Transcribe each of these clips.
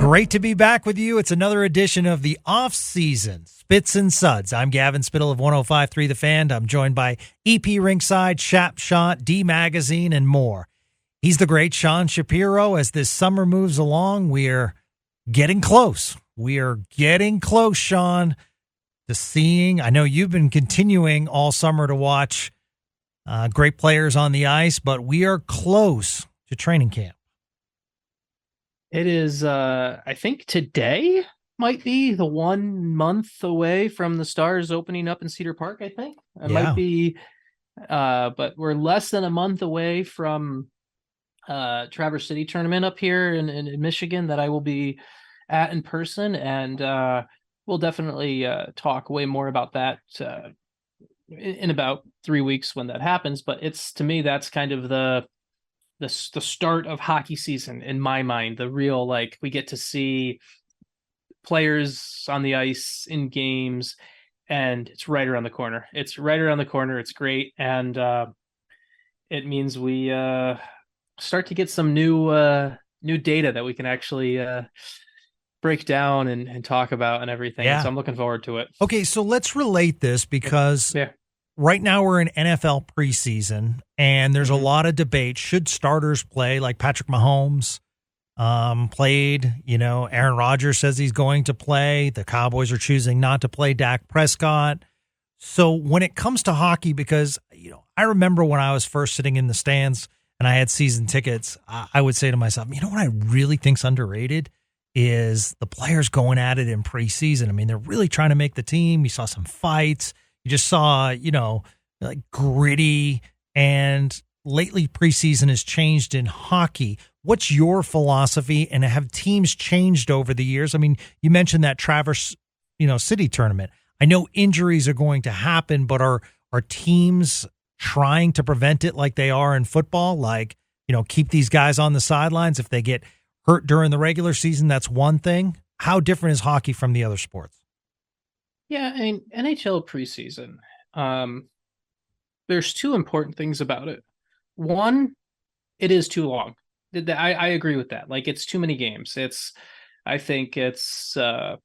Great to be back with you. It's another edition of the off-season Spits and Suds. I'm Gavin Spittle of 105.3 The Fan. I'm joined by EP Rinkside, Shap Shot, D Magazine, and more. He's the great Sean Shapiro. As this summer moves along, we're getting close. We are getting close, Sean, to seeing. I know you've been continuing all summer to watch great players on the ice, but we are close to training camp. It is, I think today might be the 1 month away from the Stars opening up in Cedar Park, I think. It might be, but we're less than a month away from Traverse City tournament up here in Michigan that I will be at in person. And we'll definitely talk way more about that in about 3 weeks when that happens. But it's, to me, that's kind of the start of hockey season in my mind. The real, like, we get to see players on the ice in games, and it's right around the corner. It's right around the corner. It's great. And it means we start to get some new data that we can actually break down and talk about and everything. Yeah. So I'm looking forward to it. Okay, so let's relate this because right now we're in NFL preseason, and there's a lot of debate. Should starters play? Like Patrick Mahomes played. Aaron Rodgers says he's going to play. The Cowboys are choosing not to play Dak Prescott. So when it comes to hockey, because I remember when I was first sitting in the stands and I had season tickets, I would say to myself, what I really think's underrated is the players going at it in preseason. I mean, they're really trying to make the team. You saw some fights. You just saw, like gritty, and lately preseason has changed in hockey. What's your philosophy, and have teams changed over the years? I mean, you mentioned that Traverse, City tournament. I know injuries are going to happen, but are teams trying to prevent it like they are in football? Like, keep these guys on the sidelines. If they get hurt during the regular season, that's one thing. How different is hockey from the other sports? Yeah, I mean, NHL preseason, there's two important things about it. One, it is too long. I agree with that. Like, it's too many games. I think they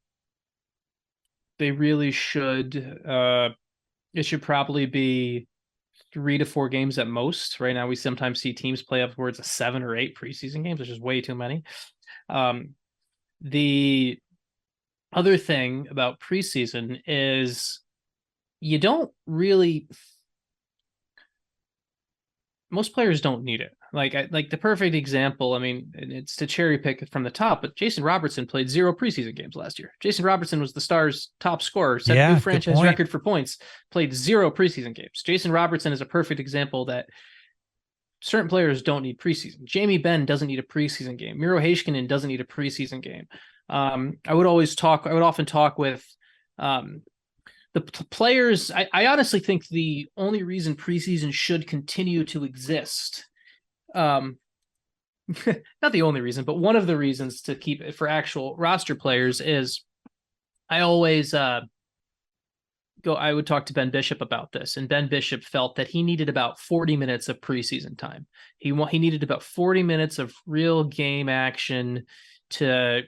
really should, it should probably be 3 to 4 games at most. Right now, we sometimes see teams play upwards of 7 or 8 preseason games, which is way too many. The other thing about preseason is you don't really, most players don't need it. Like the perfect example, I mean, it's to cherry pick from the top, but Jason Robertson played 0 preseason games last year. Jason Robertson was the Stars' top scorer, set a new franchise record for points, played 0 preseason games. Jason Robertson is a perfect example that certain players don't need preseason. Jamie Benn doesn't need a preseason game. Miro Heiskanen doesn't need a preseason game. I would often talk with the players. I honestly think the only reason preseason should continue to exist, not the only reason, but one of the reasons to keep it for actual roster players is I always I would talk to Ben Bishop about this, and Ben Bishop felt that he needed about 40 minutes of preseason time. He needed about 40 minutes of real game action to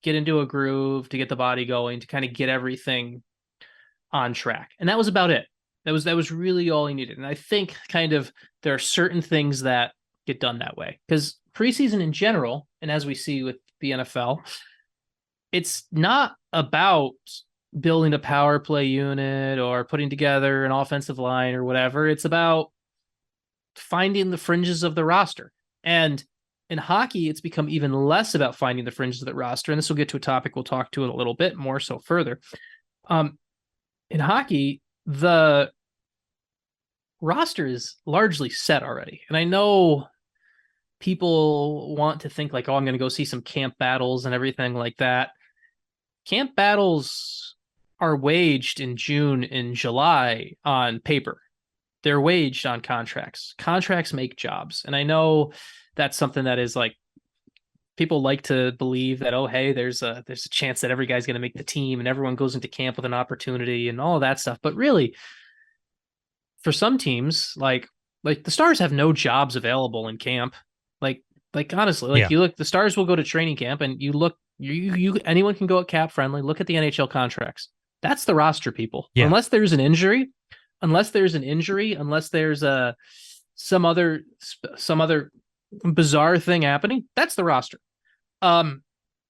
get into a groove, to get the body going, to kind of get everything on track. And that was about it. That was really all he needed. And I think kind of there are certain things that get done that way, because preseason in general, and as we see with the NFL, it's not about building a power play unit or putting together an offensive line or whatever. It's about finding the fringes of the roster. And in hockey, it's become even less about finding the fringes of the roster. And this will get to a topic we'll talk to in a little bit more so further. In hockey, the roster is largely set already. And I know people want to think like, I'm going to go see some camp battles and everything like that. Camp battles are waged in June and July on paper. They're waged on contracts. Contracts make jobs. And I know that's something that is like, people like to believe that, hey, there's a chance that every guy's going to make the team and everyone goes into camp with an opportunity and all of that stuff. But really, for some teams, like the Stars have no jobs available in camp. Like, Like, honestly, like you look, the Stars will go to training camp and you look, anyone can go at cap friendly, look at the NHL contracts. That's the roster, people. Yeah. Unless there's an injury, unless there's some other bizarre thing happening, that's the roster. And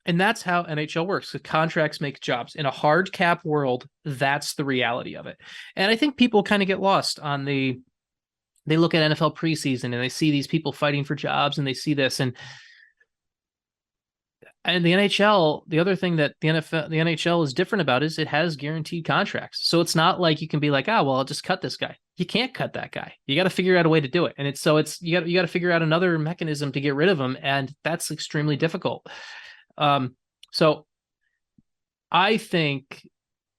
that's how NHL works. The contracts make jobs. In a hard cap world, that's the reality of it. And I think people kind of get lost on they look at NFL preseason and they see these people fighting for jobs and they see this. And the NHL, the other thing that the NHL is different about is it has guaranteed contracts. So it's not like you can be like, well, I'll just cut this guy. You can't cut that guy. You got to figure out a way to do it. And you got to figure out another mechanism to get rid of him. And that's extremely difficult. So I think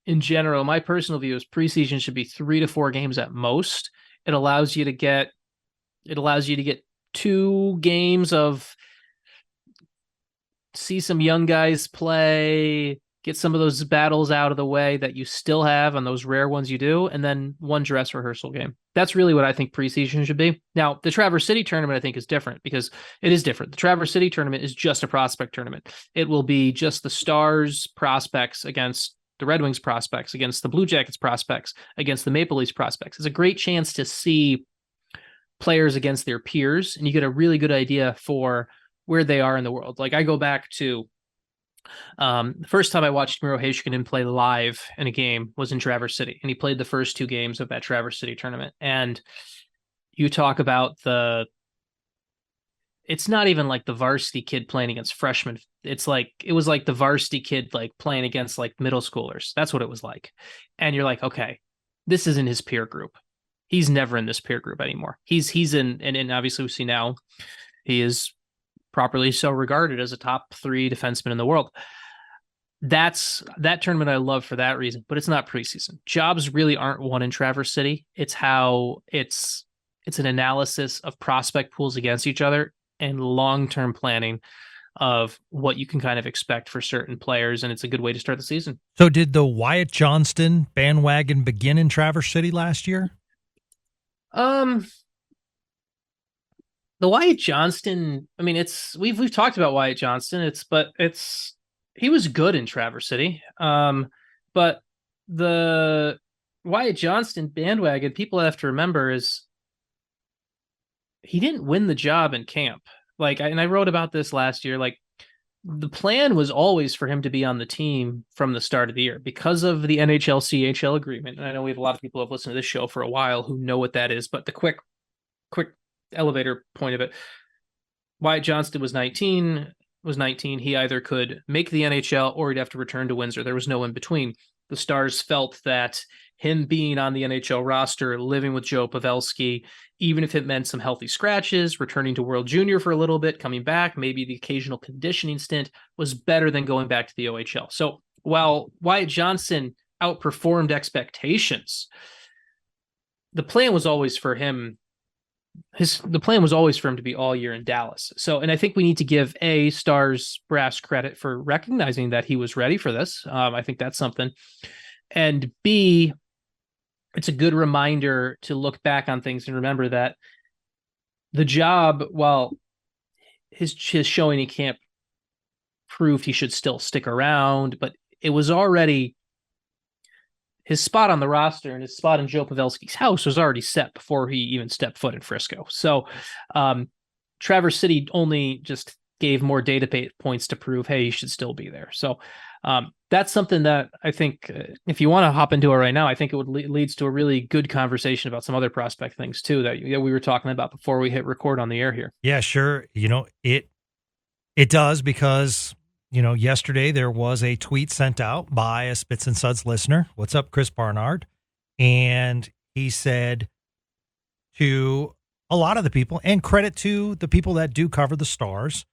in general, my personal view is preseason should be 3 to 4 games at most. It allows you to get 2 games of see some young guys play, get some of those battles out of the way that you still have on those rare ones you do, and then 1 dress rehearsal game. That's really what I think preseason should be. Now, the Traverse City tournament, I think, is different because it is different. The Traverse City tournament is just a prospect tournament. It will be just the Stars prospects against the Red Wings prospects, against the Blue Jackets prospects, against the Maple Leafs prospects. It's a great chance to see players against their peers, and you get a really good idea for where they are in the world. Like, I go back to the first time I watched Miro Heiskanen play live in a game was in Traverse City, and he played the first 2 games of that Traverse City tournament. And you talk about it's not even like the varsity kid playing against freshmen. It was like the varsity kid like playing against like middle schoolers. That's what it was like. And you're like, okay, this isn't his peer group. He's never in this peer group anymore. He's in, and obviously we see now he is properly so regarded as a top 3 defenseman in the world. That tournament I love for that reason, but it's not preseason. Jobs really aren't won in Traverse City. It's an analysis of prospect pools against each other and long-term planning of what you can kind of expect for certain players, and it's a good way to start the season. So did the Wyatt Johnston bandwagon begin in Traverse City last year? The Wyatt Johnston, I mean, we've talked about Wyatt Johnston. He was good in Traverse City. But the Wyatt Johnston bandwagon, people have to remember, is he didn't win the job in camp. And I wrote about this last year. Like, the plan was always for him to be on the team from the start of the year because of the NHL CHL agreement. And I know we have a lot of people who have listened to this show for a while who know what that is, but the quick elevator point of it, Wyatt Johnston was 19. He either could make the NHL or he'd have to return to Windsor. There was no in between. The Stars felt that him being on the NHL roster, living with Joe Pavelski, even if it meant some healthy scratches, returning to World Junior for a little bit, coming back, maybe the occasional conditioning stint, was better than going back to the OHL. So while Wyatt Johnston outperformed expectations, the plan was always for him. The plan was always for him to be all year in Dallas. So, and I think we need to give Stars brass credit for recognizing that he was ready for this. I think that's something. And B, it's a good reminder to look back on things and remember that the job, while his showing he can't prove he should still stick around, but it was already his spot on the roster and his spot in Joe Pavelski's house was already set before he even stepped foot in Frisco. So Traverse City only just gave more data points to prove, hey, you should still be there. So that's something that I think if you want to hop into it right now, I think it would leads to a really good conversation about some other prospect things too that we were talking about before we hit record on the air here. Yeah, sure. It does because yesterday there was a tweet sent out by a Spits and Suds listener. What's up, Chris Barnard? And he said to a lot of the people, and credit to the people that do cover the Stars,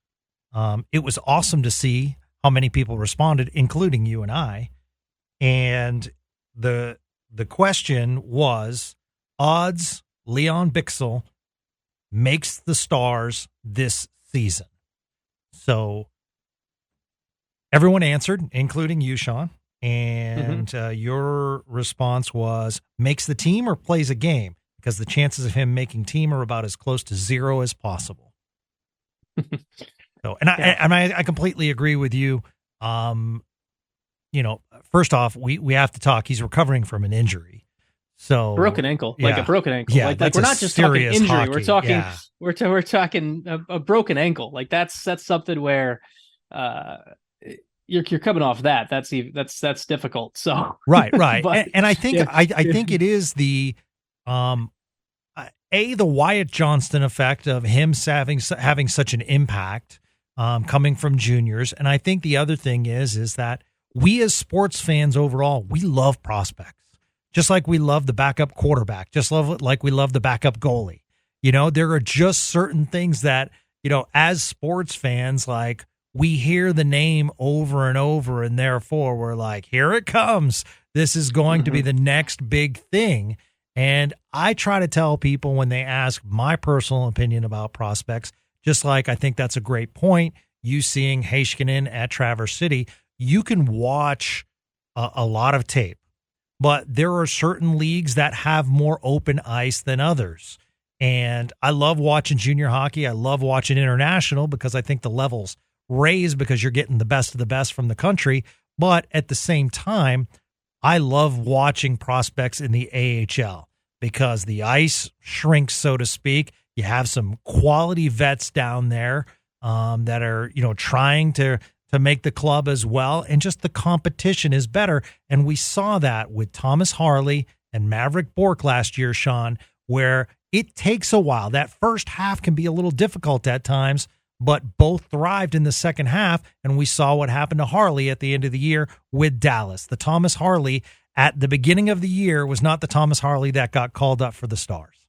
it was awesome to see how many people responded, including you and I. And the question was, odds Leon Bixel makes the Stars this season. So everyone answered, including you, Sean. And your response was, makes the team or plays a game? Because the chances of him making team are about as close to 0 as possible. So, and I completely agree with you. First off, we have to talk. He's recovering from an injury. So broken ankle, like a broken ankle. Yeah, like we're not just talking injury. Hockey. We're talking we're talking a broken ankle. Like that's something where you're coming off that. That's difficult. So right. But, and I think I think it is the the Wyatt Johnston effect of him having such an impact coming from juniors. And I think the other thing is that we as sports fans overall, we love prospects. Just like we love the backup quarterback, like we love the backup goalie. There are just certain things that, as sports fans, like we hear the name over and over, and therefore we're like, here it comes. This is going to be the next big thing. And I try to tell people when they ask my personal opinion about prospects, just like I think that's a great point. You seeing Heiskanen at Traverse City, you can watch a lot of tape. But there are certain leagues that have more open ice than others. And I love watching junior hockey. I love watching international because I think the levels raise because you're getting the best of the best from the country. But at the same time, I love watching prospects in the AHL because the ice shrinks, so to speak. You have some quality vets down there that are, trying to make the club as well. And just the competition is better. And we saw that with Thomas Harley and Maverick Bourque last year, Sean, where it takes a while. That first half can be a little difficult at times, but both thrived in the second half. And we saw what happened to Harley at the end of the year with Dallas. The Thomas Harley at the beginning of the year was not the Thomas Harley that got called up for the Stars.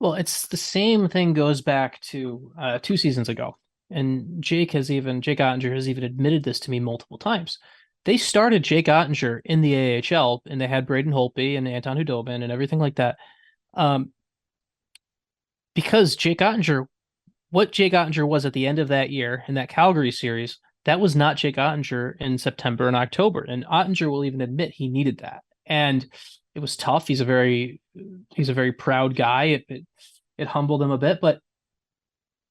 Well, it's the same thing goes back to 2 seasons ago. And Jake Ottinger has even admitted this to me multiple times. They started Jake Ottinger in the AHL, and they had Braden Holtby and Anton Hudobin and everything like that. Because what Jake Ottinger was at the end of that year in that Calgary series, that was not Jake Ottinger in September and October. And Ottinger will even admit he needed that. And it was tough. He's a very proud guy. It humbled him a bit, but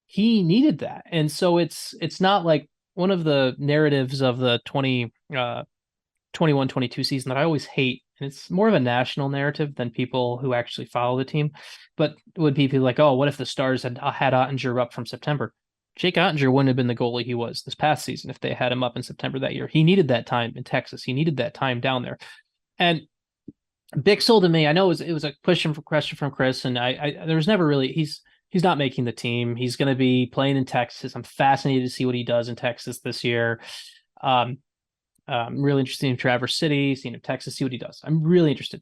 he needed that. And so it's not like one of the narratives of the 21-22 season that I always hate, and it's more of a national narrative than people who actually follow the team, but it would be people like, oh, what if the Stars had Ottinger up from September? Jake Ottinger wouldn't have been the goalie he was this past season if they had him up in September that year. He needed that time in Texas. He needed that time down there. And Bixel, to me, I know it was a question from Chris, and there was never really, he's not making the team. He's going to be playing in Texas. I'm fascinated to see what he does in Texas this year. I'm really interested in Traverse City, seeing Texas, see what he does. I'm really interested.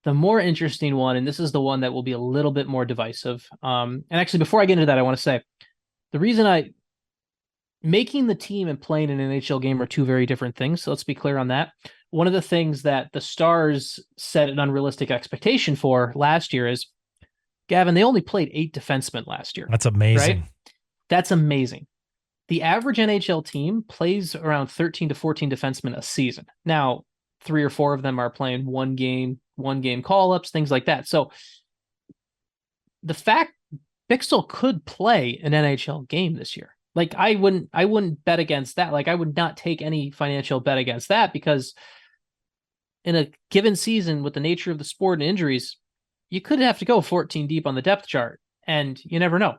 The more interesting one, and this is the one that will be a little bit more divisive. And actually, before I get into that, I want to say the reason making the team and playing an NHL game are two very different things. So let's be clear on that. One of the things that the Stars set an unrealistic expectation for last year is, Gavin, they only played 8 defensemen last year. That's amazing. Right? That's amazing. The average NHL team plays around 13 to 14 defensemen a season. Now, 3 or 4 of them are playing one game call-ups, things like that. So the fact Bixel could play an NHL game this year, like I wouldn't bet against that. Like I would not take any financial bet against that, because in a given season with the nature of the sport and injuries, you could have to go 14 deep on the depth chart, and you never know.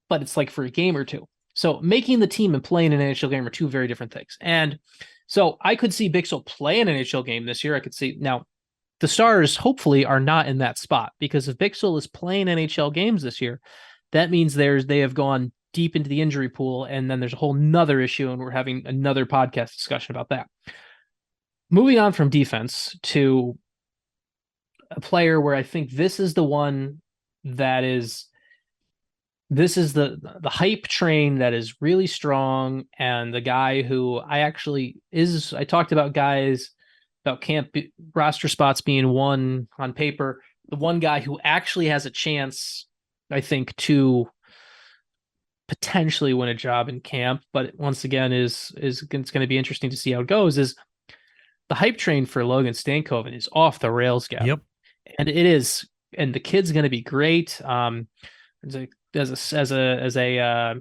But it's like for a game or two. So making the team and playing an NHL game are two very different things. And so I could see Bixel play an NHL game this year. I could see now the Stars hopefully are not in that spot, because if Bixel is playing NHL games this year, that means they have gone deep into the injury pool, and then there's a whole nother issue, and we're having another podcast discussion about that. Moving on from defense to a player where I think this is the one that is the hype train that is really strong, and the guy who I talked about guys about roster spots being one on paper. The one guy who actually has a chance, I think, to potentially win a job in camp, but once again it's going to be interesting to see how it goes, is the hype train for Logan Stankoven is off the rails, Gavin. Yep. And it is, and the kid's going to be great. As a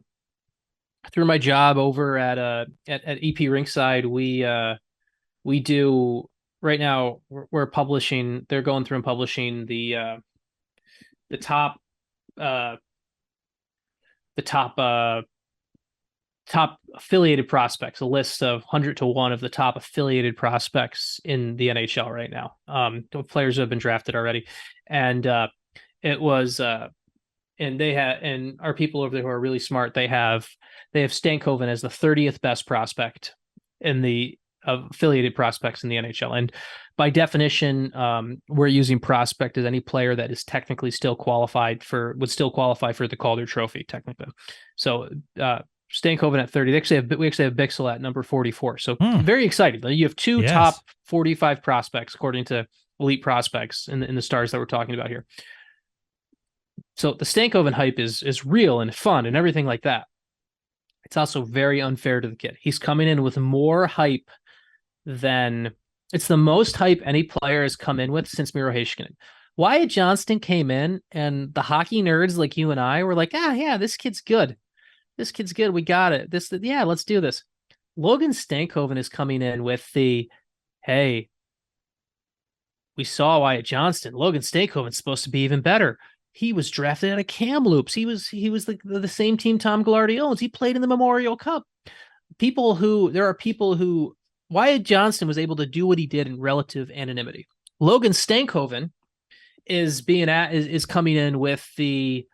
through my job over at EP Rinkside, we do right now. We're publishing. They're going through and publishing the top uh the top affiliated prospects, a list of 100 to 1 of the top affiliated prospects in the NHL right now. Players who have been drafted already. And it was and they have, and our people over there who are really smart, they have Stankoven as the 30th best prospect in the affiliated prospects in the NHL. And by definition, we're using prospect as any player that is technically still would still qualify for the Calder Trophy, technically. So Stankoven at 30. We actually have Bixel at number 44. So very excited. You have two top 45 prospects according to Elite Prospects in the stars that we're talking about here. So the Stankoven hype is real and fun and everything like that. It's also very unfair to the kid. He's coming in with more hype than it's the most hype any player has come in with since Miro Heiskanen. Wyatt Johnston came in and the hockey nerds like you and I were like, yeah, this kid's good. This kid's good. We got it. Let's do this. Logan Stankoven is coming in with hey, we saw Wyatt Johnston. Logan Stankoven's supposed to be even better. He was drafted out of Kamloops. He was the same team Tom Glardy owns. He played in the Memorial Cup. There are people who Wyatt Johnston was able to do what he did in relative anonymity. Logan Stankoven is coming in with a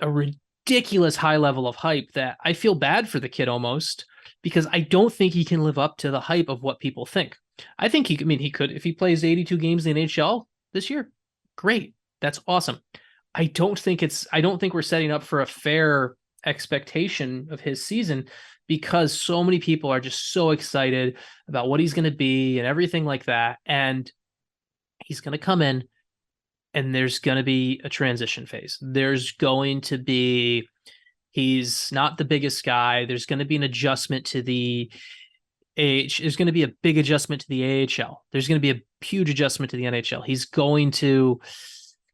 ridiculous high level of hype that I feel bad for the kid almost, because I don't think he can live up to the hype of what people think. I think he could, if he plays 82 games in the NHL this year, great. That's awesome. I don't think we're setting up for a fair expectation of his season, because so many people are just so excited about what he's going to be and everything like that. And he's going to come in and there's going to be a transition phase. He's not the biggest guy. There's going to be an adjustment to the age. There's going to be a big adjustment to the AHL. There's going to be a huge adjustment to the NHL. He's going to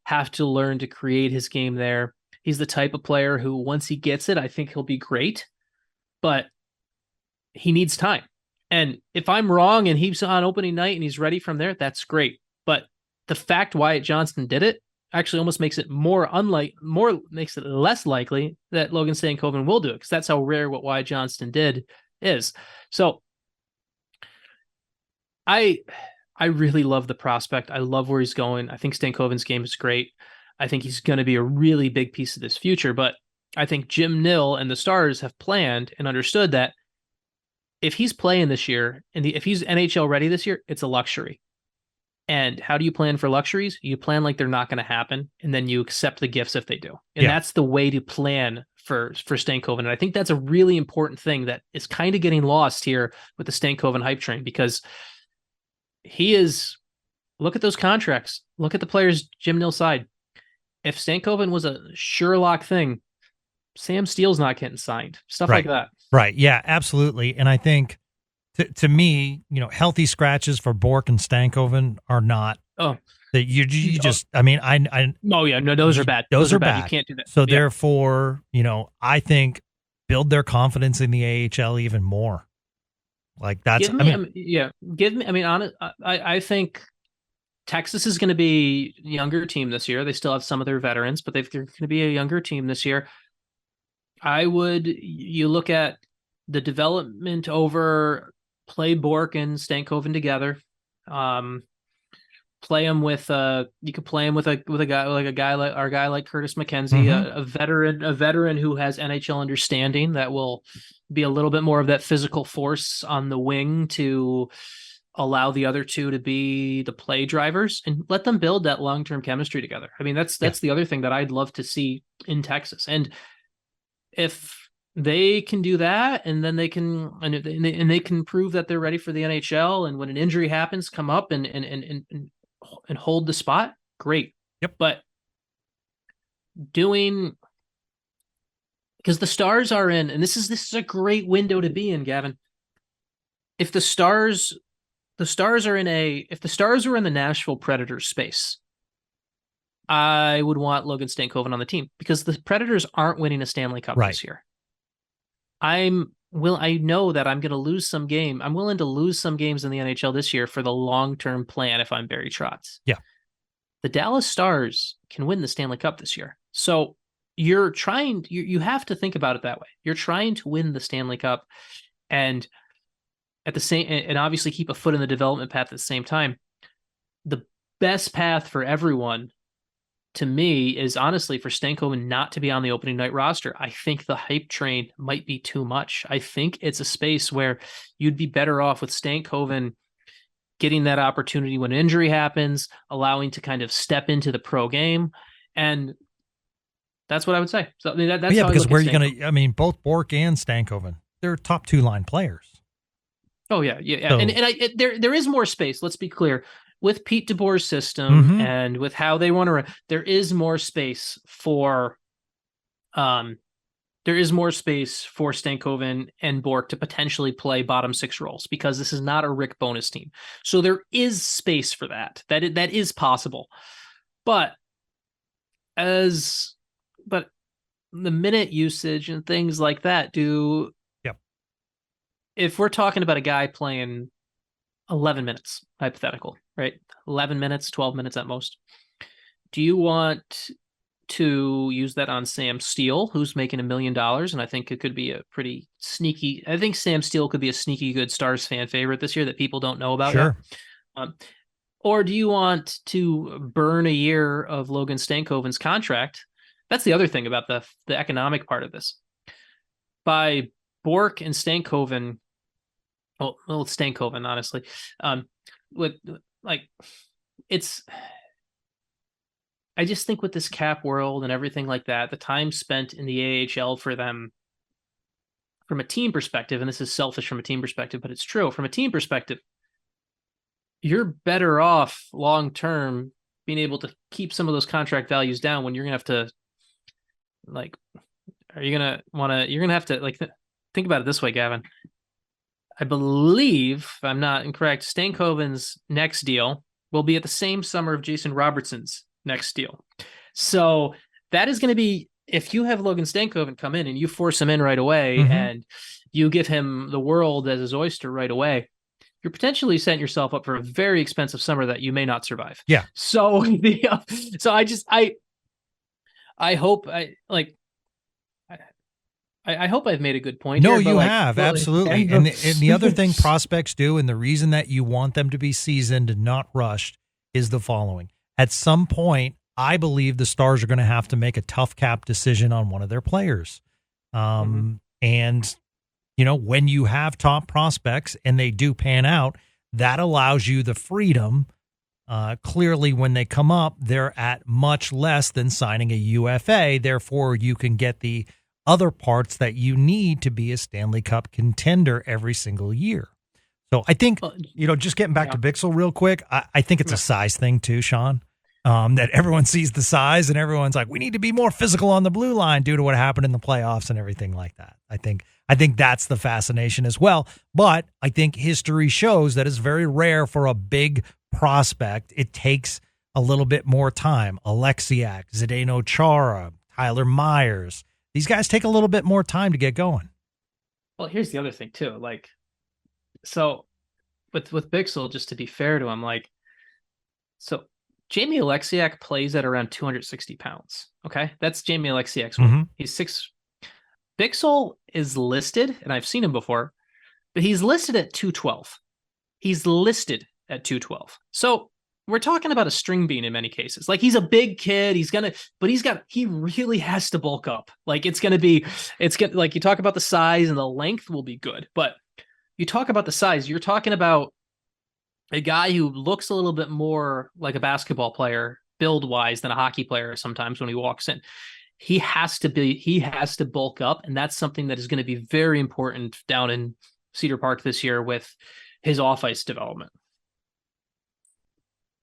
have to learn to create his game there. He's the type of player who, once he gets it, I think he'll be great, but he needs time. And if I'm wrong and he's on opening night and he's ready from there, that's great. But the fact Wyatt Johnston did it actually almost makes it makes it less likely that Logan Stankoven will do it, because that's how rare what Wyatt Johnston did is. So I really love the prospect. I love where he's going. I think Stankoven's game is great. I think he's going to be a really big piece of this future, but I think Jim Nill and the Stars have planned and understood that if he's playing this year and if he's NHL ready this year, it's a luxury. And how do you plan for luxuries? You plan like they're not going to happen, and then you accept the gifts if they do. And that's the way to plan for Stankoven. And I think that's a really important thing that is kind of getting lost here with the Stankoven hype train, because look at those contracts. Look at the players Jim Nill's side. If Stankoven was a Sherlock thing, Sam Steele's not getting signed. Stuff like that. Right. Yeah, absolutely. And I think to me, healthy scratches for Bork and Stankoven are not. Oh, that you just. I mean, Oh yeah, no, those are bad. Those are bad. You can't do that. So therefore, I think build their confidence in the AHL even more. Like that's. I think Texas is going to be a younger team this year. They still have some of their veterans, but they're going to be a younger team this year. You look at the development over, play Bork and Stankoven together. Play him with you could play him with a guy like Curtis McKenzie, a veteran who has NHL understanding that will be a little bit more of that physical force on the wing to allow the other two to be the play drivers, and let them build that long-term chemistry together. I mean, that's the other thing that I'd love to see in Texas. And if they can do that, and then they can prove that they're ready for the NHL, and when an injury happens, come up and hold the spot, great. Yep. But because the Stars are in, and this is a great window to be in, Gavin. If the Stars were in the Nashville Predators space, I would want Logan Stankoven on the team, because the Predators aren't winning a Stanley Cup this year. I know that I'm going to lose some game. I'm willing to lose some games in the NHL this year for the long-term plan if I'm Barry Trotz. Yeah. The Dallas Stars can win the Stanley Cup this year. So you have to think about it that way. You're trying to win the Stanley Cup and obviously keep a foot in the development path at the same time. The best path for everyone, to me, is honestly for Stankoven not to be on the opening night roster. I think the hype train might be too much. I think it's a space where you'd be better off with Stankoven getting that opportunity when injury happens, allowing to kind of step into the pro game. And that's what I would say. So I mean, that's yeah, because where are you going to, I mean, both Bork and Stankoven, they're top 2-line players. Oh yeah. So, and there is more space. Let's be clear. With Pete DeBoer's system and with how they want to run, there is more space for Stankoven and Bork to potentially play bottom 6 roles because this is not a Rick Bowness team. So there is space for that. That is possible. But the minute usage and things like that if we're talking about a guy playing 11 minutes, hypothetical, right? 11 minutes, 12 minutes at most. Do you want to use that on Sam Steele, who's making $1 million? And I think it could be a pretty sneaky, I think Sam Steele could be a sneaky good Stars fan favorite this year that people don't know about yet. Or do you want to burn a year of Logan Stankoven's contract? That's the other thing about the economic part of this. By Bork and Stankoven, well, Stankoven, honestly, I just think with this cap world and everything like that, the time spent in the AHL for them, from a team perspective, and this is selfish from a team perspective, but it's true, from a team perspective, you're better off long-term being able to keep some of those contract values down when you're going to have to, you're going to have to, think about it this way, Gavin. I believe, if I'm not incorrect, Stankoven's next deal will be at the same summer of Jason Robertson's next deal. So that is going to be, if you have Logan Stankoven come in and you force him in right away and you give him the world as his oyster right away, you're potentially setting yourself up for a very expensive summer that you may not survive. Yeah. So I hope I hope I've made a good point. No, here, you have, absolutely. And the other thing prospects do, and the reason that you want them to be seasoned and not rushed, is the following. At some point, I believe the Stars are going to have to make a tough cap decision on one of their players. And, when you have top prospects and they do pan out, that allows you the freedom. Clearly, when they come up, they're at much less than signing a UFA. Therefore, you can get the other parts that you need to be a Stanley Cup contender every single year. So I think, just getting back to Bixel real quick, I think it's a size thing too, Sean, that everyone sees the size and everyone's like, we need to be more physical on the blue line due to what happened in the playoffs and everything like that. I think that's the fascination as well. But I think history shows that it's very rare for a big prospect. It takes a little bit more time. Alexiak, Zdeno Chara, Tyler Myers. These guys take a little bit more time to get going. Well, here's the other thing too. So with Bixel, just to be fair to him, so Jamie Alexiak plays at around 260 pounds. Okay. That's Jamie Alexiak's weight. He's 6. Bixel is listed, and I've seen him before, but he's listed at 212. He's listed at 212. So we're talking about a string bean in many cases. He's a big kid. He really has to bulk up. You talk about the size and the length will be good, but you talk about the size, you're talking about a guy who looks a little bit more like a basketball player build wise than a hockey player sometimes when he walks in. He has to bulk up. And that's something that is going to be very important down in Cedar Park this year with his off ice development.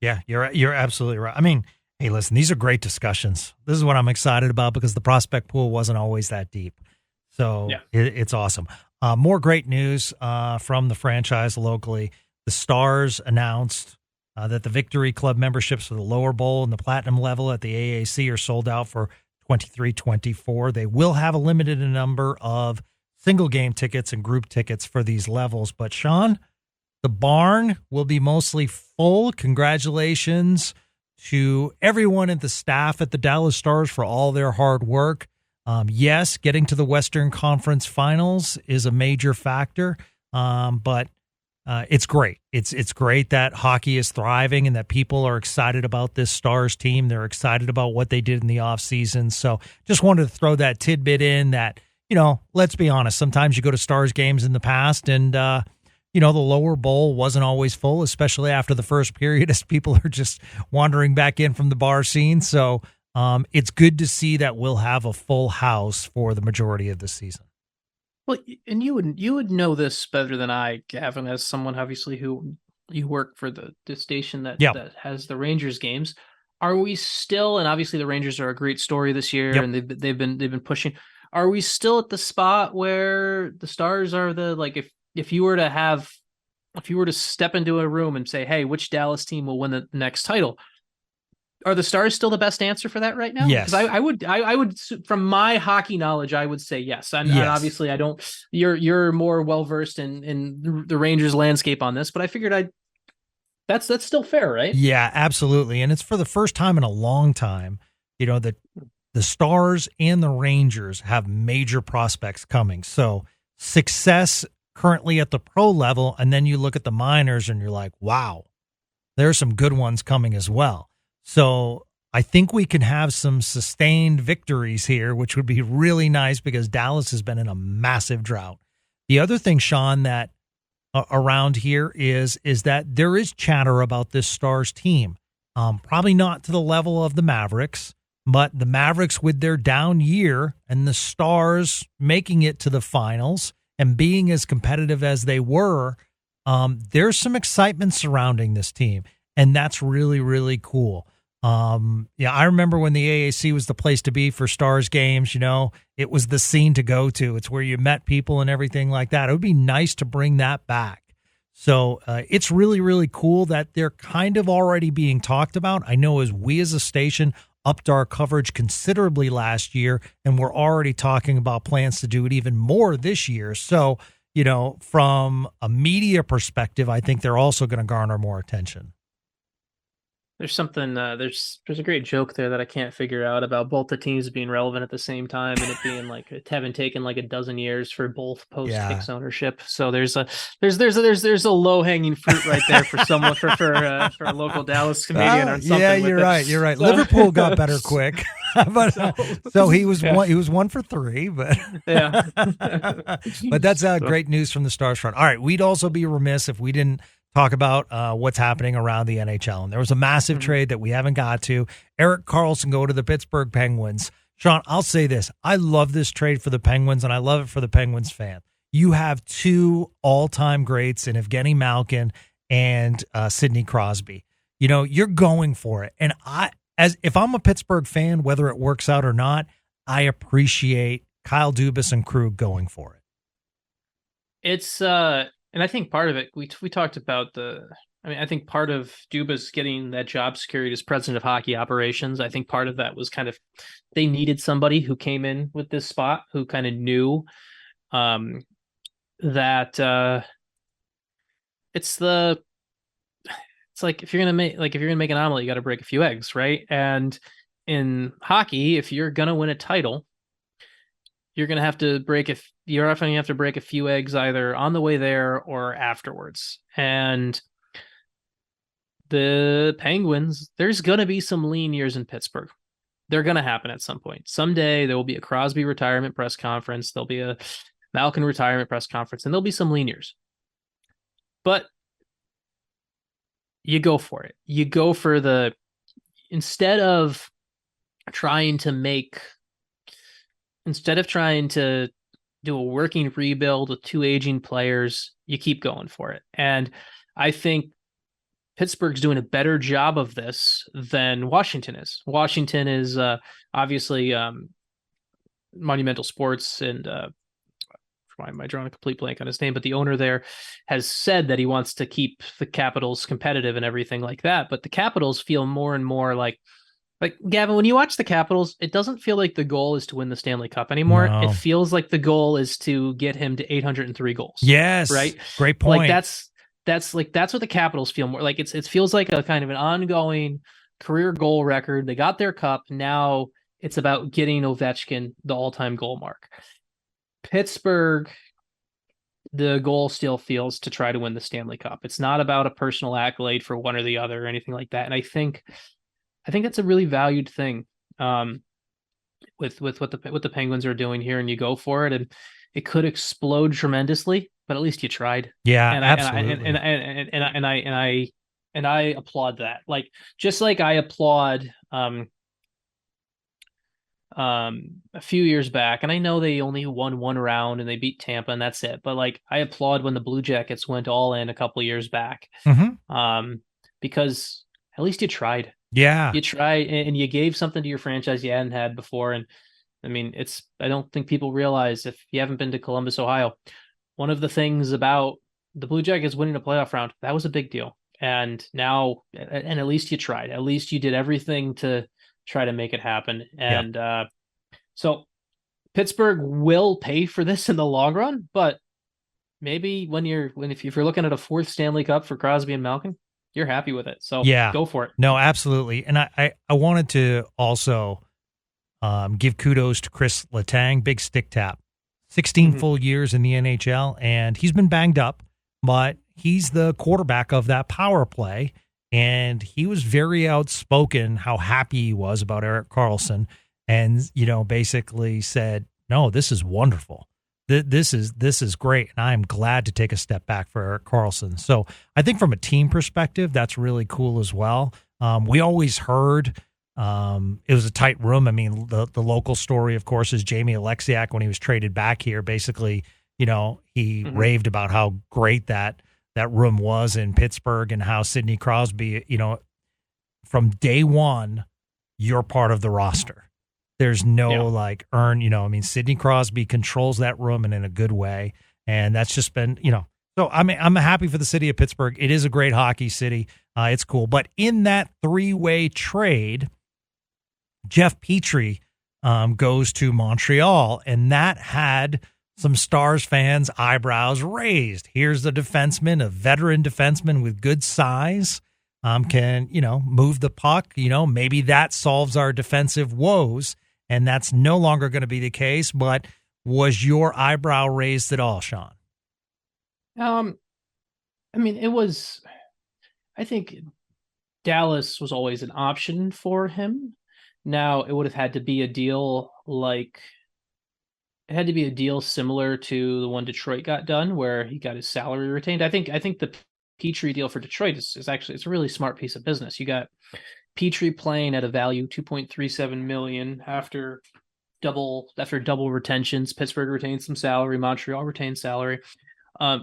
Yeah, you're absolutely right. I mean, hey, listen, these are great discussions. This is what I'm excited about because the prospect pool wasn't always that deep. So it's awesome. More great news from the franchise locally. The Stars announced that the Victory Club memberships for the lower bowl and the platinum level at the AAC are sold out for 23-24. They will have a limited number of single game tickets and group tickets for these levels. But Sean, the barn will be mostly full. Congratulations to everyone at the staff at the Dallas Stars for all their hard work. Yes, getting to the Western Conference Finals is a major factor, but it's great. It's great that hockey is thriving and that people are excited about this Stars team. They're excited about what they did in the offseason. So just wanted to throw that tidbit in that, let's be honest, sometimes you go to Stars games in the past and, the lower bowl wasn't always full, especially after the first period as people are just wandering back in from the bar scene. So it's good to see that we'll have a full house for the majority of the season. Well, and you would know this better than I, Gavin, as someone obviously who you work for the station that has the Rangers games. Are we still? And obviously the Rangers are a great story this year, and they've been pushing. Are we still at the spot where the Stars are if you were to step into a room and say, hey, which Dallas team will win the next title? Are the Stars still the best answer for that right now? Yes. Because I would, from my hockey knowledge, I would say yes. And obviously I don't, you're more well-versed in the Rangers landscape on this, but I figured that's still fair, right? Yeah, absolutely. And it's for the first time in a long time, that the Stars and the Rangers have major prospects coming. So success currently at the pro level, and then you look at the minors and you're like, wow, there's some good ones coming as well. So I think we can have some sustained victories here, which would be really nice because Dallas has been in a massive drought. The other thing, Sean, that around here is that there is chatter about this Stars team. Probably not to the level of the Mavericks, but the Mavericks with their down year and the Stars making it to the finals and being as competitive as they were, there's some excitement surrounding this team, and that's really, really cool. I remember when the AAC was the place to be for Stars games, it was the scene to go to. It's where you met people and everything like that. It would be nice to bring that back. So it's really, really cool that they're kind of already being talked about. I know we as a station upped our coverage considerably last year, and we're already talking about plans to do it even more this year. So, from a media perspective, I think they're also going to garner more attention. There's something, there's a great joke there that I can't figure out about both the teams being relevant at the same time and it being having taken a dozen years for both post-Hicks ownership. So there's a low-hanging fruit right there for someone for a local Dallas comedian on something. Yeah, you're right. You're right. So, Liverpool got better quick. But so he was one for three, but yeah. But that's great news from the Stars front. All right, we'd also be remiss if we didn't talk about what's happening around the NHL. And there was a massive trade that we haven't got to. Erik Karlsson go to the Pittsburgh Penguins. Sean, I'll say this. I love this trade for the Penguins, and I love it for the Penguins fan. You have two all-time greats in Evgeny Malkin and Sidney Crosby. You're going for it. And if I'm a Pittsburgh fan, whether it works out or not, I appreciate Kyle Dubas and Krug going for it. It's and I think part of it, we talked about I think part of Dubas getting that job security as president of hockey operations, I think part of that was kind of, they needed somebody who came in with this spot, who kind of knew that it's like, if you're going to make an omelet, you got to break a few eggs, right? And in hockey, if you're going to win a title, you're going to have to break a few eggs either on the way there or afterwards. And the Penguins, there's going to be some lean years in Pittsburgh. They're going to happen at some point. Someday there will be a Crosby retirement press conference. There'll be a Malkin retirement press conference, and there'll be some lean years. But you go for it. You go for instead of trying to do a working rebuild with two aging players, you keep going for it. And I think Pittsburgh's doing a better job of this than Washington is. Washington is obviously Monumental Sports, and why am I drawing a complete blank on his name? But the owner there has said that he wants to keep the Capitals competitive and everything like that. But the Capitals feel more and more like Like, Gavin, when you watch the Capitals, it doesn't feel like the goal is to win the Stanley Cup anymore. No. It feels like the goal is to get him to 803 goals. Yes. Right? Great point. Like that's what the Capitals feel more like. It feels like a kind of an ongoing career goal record. They got their cup. Now it's about getting Ovechkin the all-time goal mark. Pittsburgh, the goal still feels to try to win the Stanley Cup. It's not about a personal accolade for one or the other or anything like that. And I think that's a really valued thing with what the Penguins are doing here, and you go for it, and it could explode tremendously, but at least you tried. Yeah, and absolutely. And I applaud that. Like, just like I applaud a few years back, and I know they only won one round and they beat Tampa and that's it, but like, I applaud when the Blue Jackets went all in a couple years back. Because at least you tried. Yeah. You tried and you gave something to your franchise you hadn't had before. And I mean, I don't think people realize, if you haven't been to Columbus, Ohio, one of the things about the Blue Jackets winning a playoff round, that was a big deal. And now, and at least you tried. At least you did everything to try to make it happen. And so Pittsburgh will pay for this in the long run, but maybe if you're looking at a fourth Stanley Cup for Crosby and Malkin, you're happy with it. So go for it. No, absolutely. And I wanted to also give kudos to Chris Letang, big stick tap, 16 full years in the NHL, and he's been banged up, but he's the quarterback of that power play. And he was very outspoken how happy he was about Erik Karlsson, and, basically said, no, this is wonderful. This is great, and I'm glad to take a step back for Erik Karlsson. So I think from a team perspective, that's really cool as well. We always heard it was a tight room. I mean, the local story, of course, is Jamie Alexiak, when he was traded back here, basically, he raved about how great that room was in Pittsburgh, and how Sidney Crosby, from day one, you're part of the roster. There's no Sidney Crosby controls that room, and in a good way. And that's just been, so I'm happy for the city of Pittsburgh. It is a great hockey city. It's cool. But in that three-way trade, Jeff Petrie goes to Montreal, and that had some Stars fans' eyebrows raised. Here's the defenseman, a veteran defenseman with good size, can, move the puck. Maybe that solves our defensive woes. And that's no longer going to be the case. But was your eyebrow raised at all, Sean? I mean, I think Dallas was always an option for him. Now, it would have had to be a deal similar to the one Detroit got done, where he got his salary retained. I think the Petrie deal for Detroit is actually, it's a really smart piece of business. You got Petrie playing at a value $2.37 million after double retentions. Pittsburgh retains some salary. Montreal retains salary.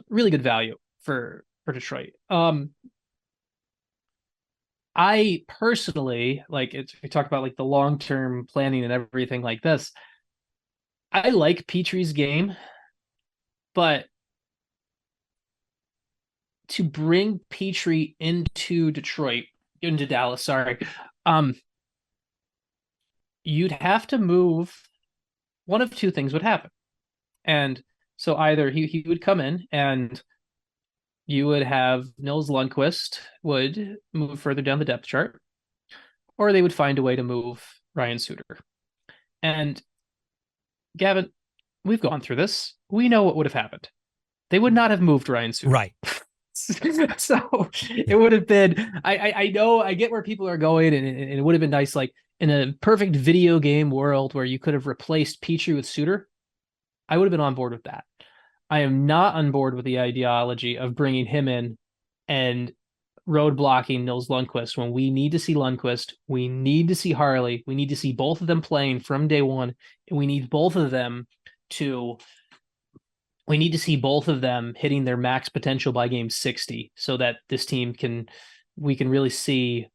Really good value for Detroit. I personally, we talk about the long-term planning and everything like this. I like Petrie's game, but to bring Petrie into Dallas, you'd have to move. One of two things would happen. And so either he would come in, and you would have Nils Lundqvist would move further down the depth chart, or they would find a way to move Ryan Suter. And Gavin, we've gone through this. We know what would have happened. They would not have moved Ryan Suter. Right. So it would have been, I know, I get where people are going, and it would have been nice, in a perfect video game world where you could have replaced Petrie with Suter. I would have been on board with that. I am not on board with the ideology of bringing him in and roadblocking Nils Lundqvist when we need to see Lundqvist. We need to see Harley. We need to see both of them playing from day one. And we need both of them hitting their max potential by game 60, so that we can really see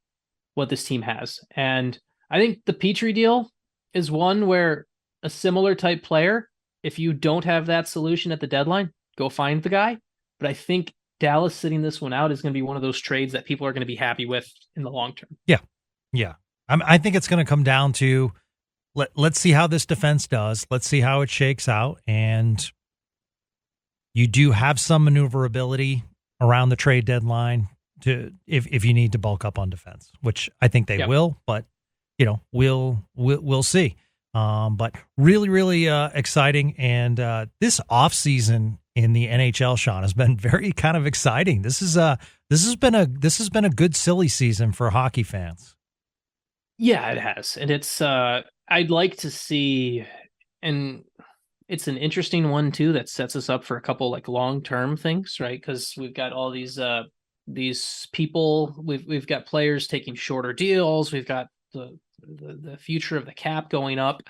what this team has. And I think the Petrie deal is one where a similar type player, if you don't have that solution at the deadline, go find the guy. But I think Dallas sitting this one out is going to be one of those trades that people are going to be happy with in the long term. Yeah. I think it's going to come down to let's see how this defense does. Let's see how it shakes out. And you do have some maneuverability around the trade deadline to if you need to bulk up on defense, which I think they will. But we'll see. But really, really exciting. And this offseason in the NHL, Sean, has been very kind of exciting. This has been a good silly season for hockey fans. Yeah, it has. And it's I'd like to see, and it's an interesting one too that sets us up for a couple like long-term things, right? Because we've got all these people, we've got players taking shorter deals, we've got the future of the cap going up.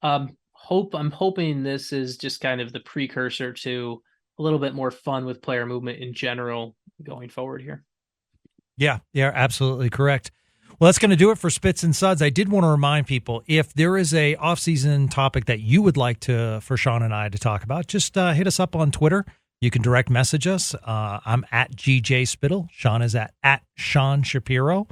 I'm hoping this is just kind of the precursor to a little bit more fun with player movement in general going forward here. Yeah, absolutely correct. Well, that's going to do it for Spits and Suds. I did want to remind people, if there is a off-season topic that you would like for Sean and I to talk about, just hit us up on Twitter. You can direct message us. I'm at GJ Spittle. Sean is at Sean Shapiro.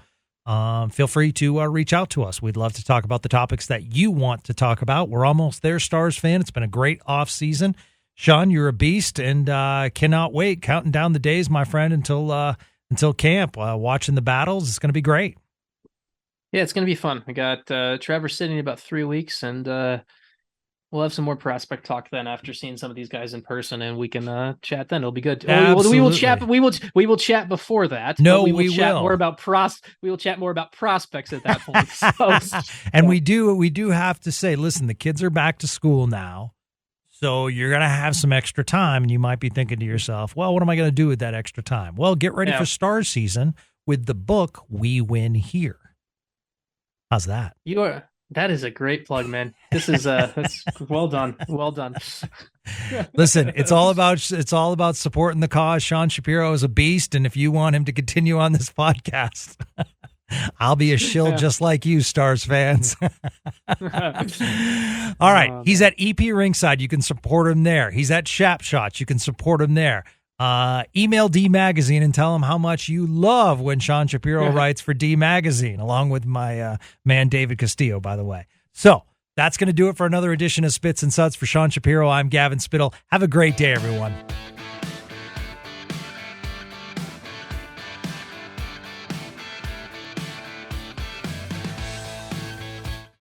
Feel free to reach out to us. We'd love to talk about the topics that you want to talk about. We're almost there, Stars fan. It's been a great off-season. Sean, you're a beast, and cannot wait. Counting down the days, my friend, until camp. Watching the battles. It's going to be great. Yeah, it's going to be fun. We got Trevor sitting in about 3 weeks, and we'll have some more prospect talk then after seeing some of these guys in person, and we can chat then. It'll be good. Absolutely. We will chat before that. No, we will chat more about prospects at that point. So, and we do have to say, listen, the kids are back to school now, so you're going to have some extra time, and you might be thinking to yourself, well, what am I going to do with that extra time? Well, get ready for Stars season with the book We Win Here. How's that? That is a great plug, man. This is that's well done. Well done. Listen, it's all about supporting the cause. Sean Shapiro is a beast, and if you want him to continue on this podcast, I'll be a shill just like you, Stars fans. All right. He's at EP Ringside. You can support him there. He's at Shap Shots. You can support him there. Email D Magazine and tell him how much you love when Sean Shapiro writes for D Magazine, along with my man David Castillo, by the way. So that's going to do it for another edition of Spits and Suds. For Sean Shapiro, I'm Gavin Spittle. Have a great day, everyone.